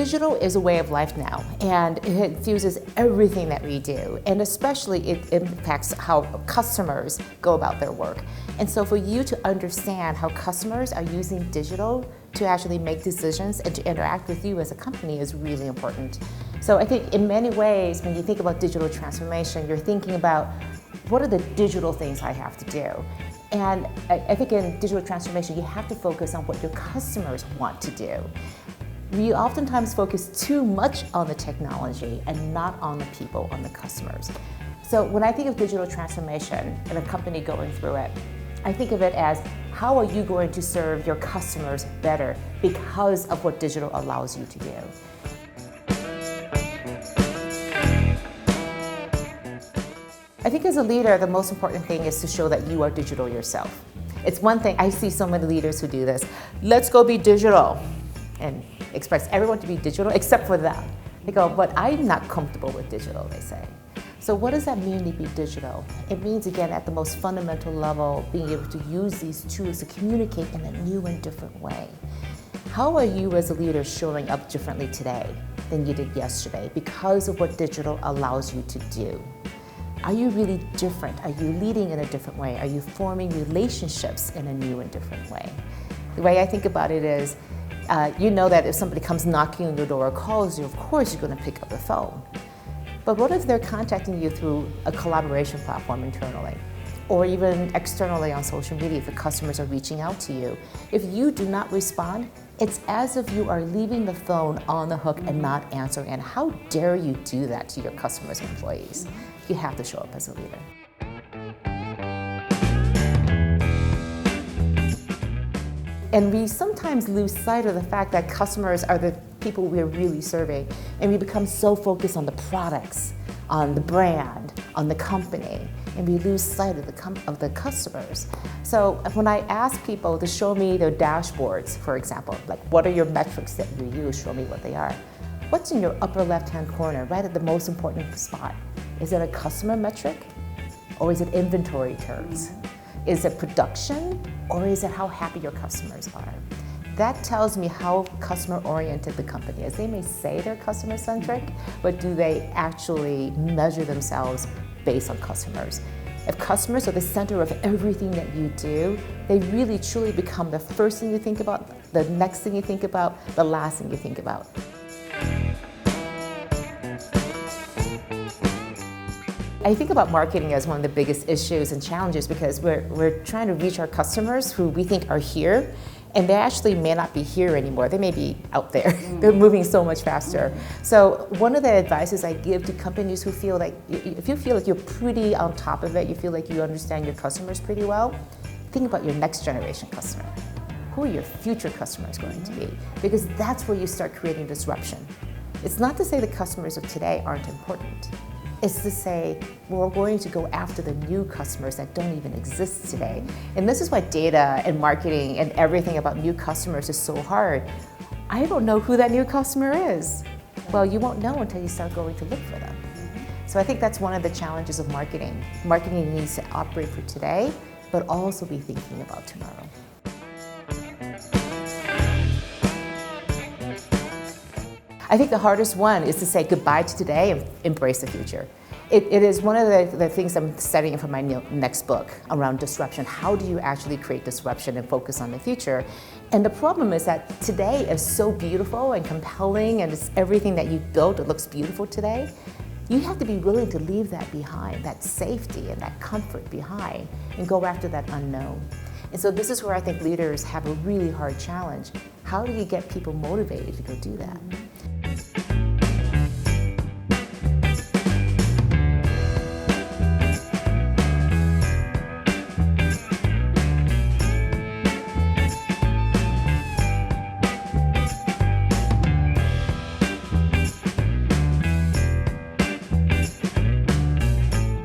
digital is a way of life now, and it infuses everything that we do, and especially it impacts how customers go about their work. And so for you to understand how customers are using digital to actually make decisions and to interact with you as a company is really important. So I think in many ways, when you think about digital transformation, you're thinking about what are the digital things I have to do? And I think in digital transformation, you have to focus on what your customers want to do. We oftentimes focus too much on the technology and not on the people, on the customers. So when I think of digital transformation and a company going through it, I think of it as how are you going to serve your customers better because of what digital allows you to do. I think as a leader, the most important thing is to show that you are digital yourself. It's one thing, I see so many leaders who do this. Let's go be digital, and expects everyone to be digital except for them. They go, but I'm not comfortable with digital, they say. So what does that mean to be digital? It means, again, at the most fundamental level, being able to use these tools to communicate in a new and different way. How are you as a leader showing up differently today than you did yesterday because of what digital allows you to do? Are you really different? Are you leading in a different way? Are you forming relationships in a new and different way? The way I think about it is, you know that if somebody comes knocking on your door or calls you, of course you're going to pick up the phone. But what if they're contacting you through a collaboration platform internally, or even externally on social media if the customers are reaching out to you? If you do not respond, it's as if you are leaving the phone on the hook and not answering. And how dare you do that to your customers and employees? You have to show up as a leader. And we sometimes lose sight of the fact that customers are the people we're really serving, and we become so focused on the products, on the brand, on the company, and we lose sight of the customers. So when I ask people to show me their dashboards, for example, like what are your metrics that you use, show me what they are. What's in your upper left-hand corner, right at the most important spot? Is it a customer metric, or is it inventory turns? Is it production, or is it how happy your customers are? That tells me how customer-oriented the company is. They may say they're customer-centric, but do they actually measure themselves based on customers? If customers are the center of everything that you do, they really truly become the first thing you think about, the next thing you think about, the last thing you think about. I think about marketing as one of the biggest issues and challenges because we're trying to reach our customers who we think are here, and they actually may not be here anymore. They may be out there. They're moving so much faster. So one of the advices I give to companies who feel like, if you feel like you're pretty on top of it, you feel like you understand your customers pretty well, think about your next generation customer. Who are your future customers going to be? Because that's where you start creating disruption. It's not to say the customers of today aren't important. It's to say we're going to go after the new customers that don't even exist today. And this is why data and marketing and everything about new customers is so hard. I don't know who that new customer is. Well, you won't know until you start going to look for them. So I think that's one of the challenges of marketing. Marketing needs to operate for today, but also be thinking about tomorrow. I think the hardest one is to say goodbye to today and embrace the future. It is one of the things I'm studying for my next book around disruption. How do you actually create disruption and focus on the future? And the problem is that today is so beautiful and compelling, and it's everything that you built, it looks beautiful today. You have to be willing to leave that behind, that safety and that comfort behind, and go after that unknown. And so this is where I think leaders have a really hard challenge. How do you get people motivated to go do that?